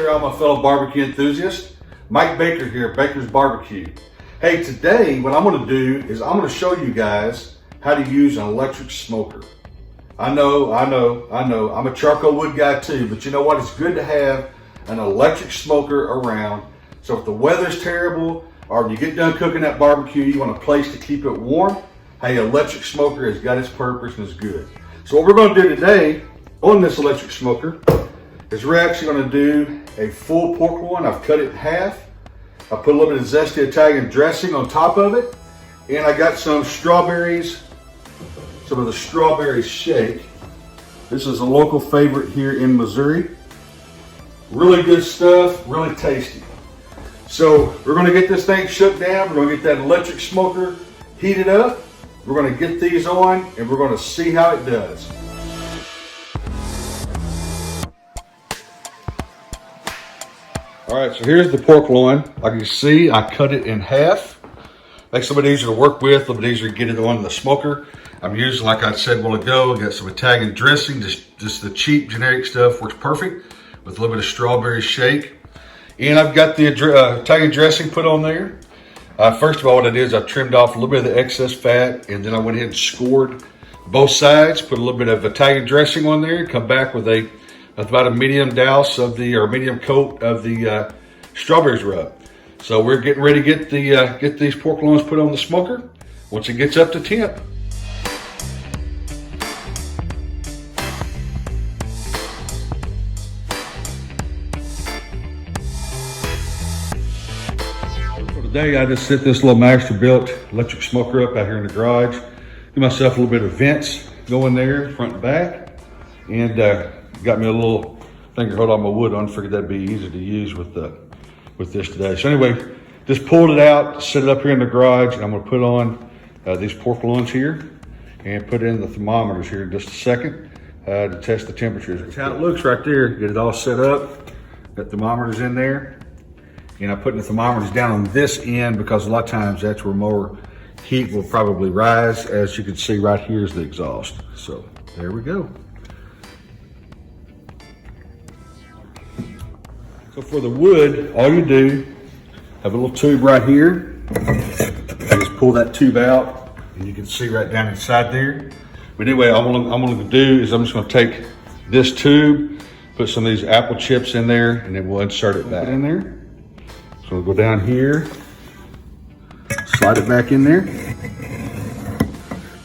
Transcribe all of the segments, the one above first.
there, all my fellow barbecue enthusiasts. Mike Baker here, Baker's Barbecue. Hey, today what I'm gonna do is I'm gonna show you guys how to use an electric smoker. I know, I'm a charcoal wood guy too, but you know what? It's good to have an electric smoker around. So if the weather's terrible, or if you get done cooking that barbecue, you want a place to keep it warm, hey, electric smoker has got its purpose and is good. So what we're gonna do today on this electric smoker is we're actually gonna do a full pork loin. I've cut it in half. I put a little bit of zesty Italian dressing on top of it. And I got some strawberries, some of the strawberry shake. This is a local favorite here in Missouri. Really good stuff, really tasty. So we're gonna get this thing shook down. We're gonna get that electric smoker heated up. We're gonna get these on and we're gonna see how it does. All right, so here's the pork loin. Like you see, I cut it in half. Makes it a little bit easier to work with, a little bit easier to get it on the smoker. I'm using, like I said a while ago, I got some Italian dressing, just the cheap generic stuff, works perfect with a little bit of strawberry shake. And I've got the Italian dressing put on there. First of all, what I did is I trimmed off a little bit of the excess fat, and then I went ahead and scored both sides, put a little bit of Italian dressing on there, come back with about a medium douse of medium coat of the strawberries rub. So we're getting ready to get these pork loins put on the smoker once it gets up to temp. So today I just set this little Masterbuilt Electric Smoker up out here in the garage. Give myself a little bit of vents going there, front and back, and got me a little finger hold on my wood on. Figured that'd be easy to use with this today. So anyway, just pulled it out, set it up here in the garage, and I'm gonna put on these pork loins here and put in the thermometers here in just a second to test the temperatures. That's how it looks right there. Get it all set up. Got thermometers in there. And I'm putting the thermometers down on this end because a lot of times that's where more heat will probably rise. As you can see right here is the exhaust. So there we go. So for the wood, all you do, have a little tube right here. You just pull that tube out and you can see right down inside there. But anyway, I'm gonna do is I'm just gonna take this tube, put some of these apple chips in there, and then we'll insert it back in there. So we'll go down here, slide it back in there.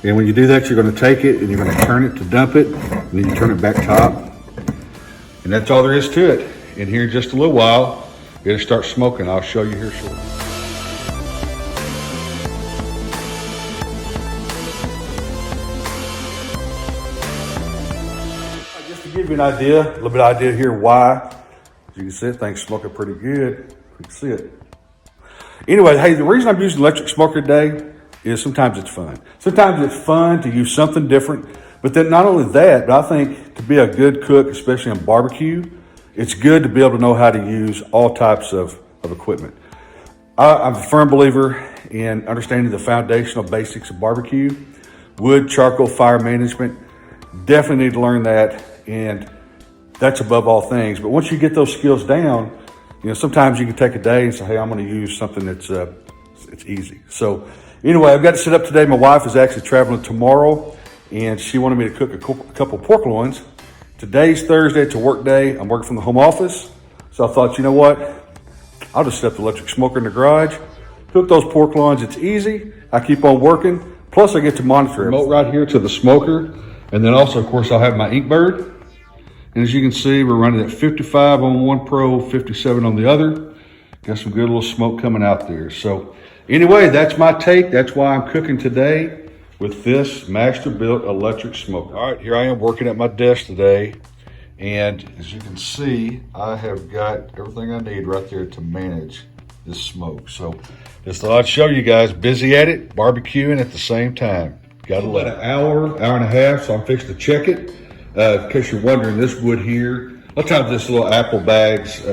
And when you do that, you're gonna take it and you're gonna turn it to dump it, and then you turn it back top. And that's all there is to it. And here in just a little while, it'll start smoking. I'll show you here shortly. Just to give you an idea, a little bit of idea here why. As you can see, things smoking pretty good. You can see it. Anyway, hey, the reason I'm using electric smoker today is sometimes it's fun. Sometimes it's fun to use something different. But then not only that, but I think to be a good cook, especially on barbecue, it's good to be able to know how to use all types of equipment. I'm a firm believer in understanding the foundational basics of barbecue. Wood, charcoal, fire management, definitely need to learn that, and that's above all things. But once you get those skills down, you know, sometimes you can take a day and say, hey, I'm gonna use something that's it's easy. So anyway, I've got it set up today. My wife is actually traveling tomorrow, and she wanted me to cook a couple pork loins. Today's Thursday, it's a work day. I'm working from the home office. So I thought, you know what? I'll just set the electric smoker in the garage, cook those pork loins. It's easy. I keep on working. Plus I get to monitor it. Remote right here to the smoker. And then also, of course, I'll have my Inkbird. And as you can see, we're running at 55 on one pro, 57 on the other. Got some good little smoke coming out there. So anyway, that's my take. That's why I'm cooking today with this Masterbuilt Electric Smoker. All right, here I am working at my desk today. And as you can see, I have got everything I need right there to manage this smoke. So just thought I'd show you guys, busy at it, barbecuing at the same time. Got about an hour and a half, so I'm fixing to check it. In case you're wondering, this wood here, a lot of times this little apple bags,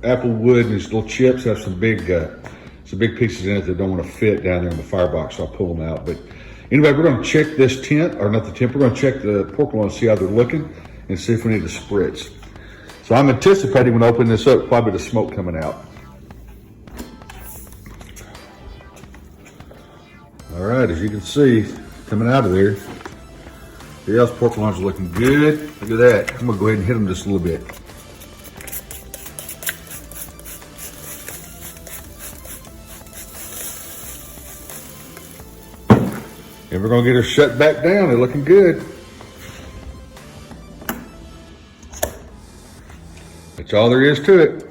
apple wood and these little chips have some big pieces in it that don't want to fit down there in the firebox, so I'll pull them out. But anyway, we're gonna check this tent, or not the tent, we're gonna check the pork loin and see how they're looking and see if we need to spritz. So I'm anticipating when I open this up, quite a bit of smoke coming out. All right, as you can see, coming out of there. Yeah, those pork loins are looking good. Look at that. I'm gonna go ahead and hit them just a little bit. And we're gonna get her shut back down. They're looking good. That's all there is to it.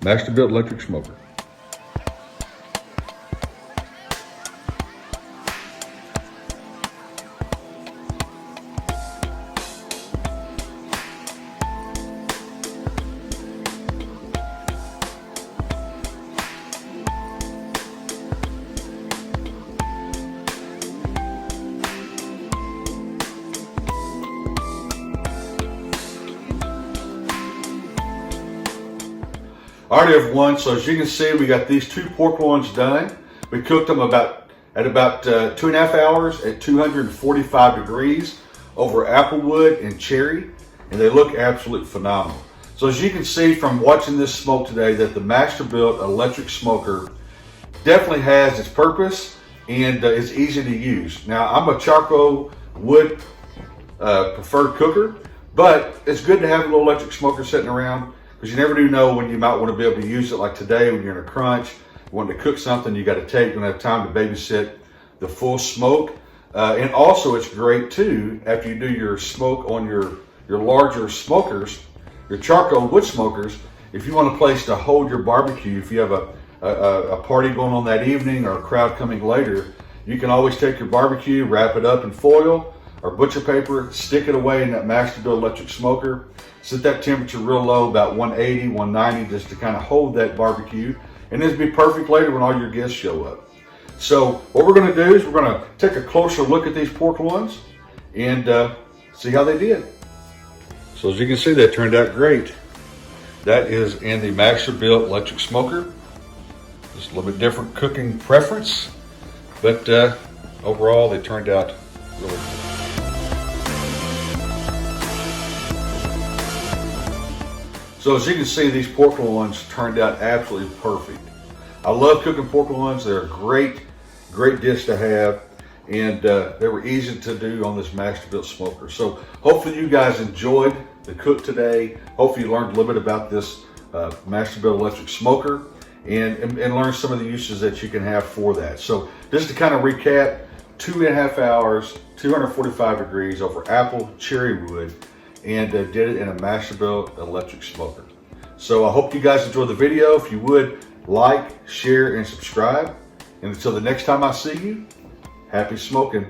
Masterbuilt Electric Smoker. Already have one, so as you can see, we got these 2 pork loins done. We cooked them at about 2.5 hours at 245 degrees over applewood and cherry, and they look absolutely phenomenal. So as you can see from watching this smoke today, that the Masterbuilt Electric Smoker definitely has its purpose and is easy to use. Now, I'm a charcoal wood preferred cooker, but it's good to have a little electric smoker sitting around, because you never do know when you might want to be able to use it. Like today, when you're in a crunch, you want to cook something, you got to take, you don't have time to babysit the full smoke. And also it's great too, after you do your smoke on your larger smokers, your charcoal wood smokers, if you want a place to hold your barbecue, if you have a party going on that evening or a crowd coming later, you can always take your barbecue, wrap it up in foil or butcher paper, stick it away in that Masterbuilt Electric Smoker. Set that temperature real low, about 180, 190, just to kind of hold that barbecue. And this will be perfect later when all your guests show up. So what we're gonna do is we're gonna take a closer look at these pork loins and see how they did. So as you can see, that turned out great. That is in the Masterbuilt Electric Smoker. Just a little bit different cooking preference, but overall they turned out really good. So as you can see, these pork loins turned out absolutely perfect. I love cooking pork loins. They're a great dish to have, and they were easy to do on this Masterbuilt smoker. So hopefully you guys enjoyed the cook today. Hopefully you learned a little bit about this Masterbuilt Electric Smoker and learned some of the uses that you can have for that. So just to kind of recap, 2.5 hours, 245 degrees over apple cherry wood, and did it in a Masterbuilt Electric Smoker. So I hope you guys enjoyed the video. If you would, like, share, and subscribe. And until the next time I see you, happy smoking.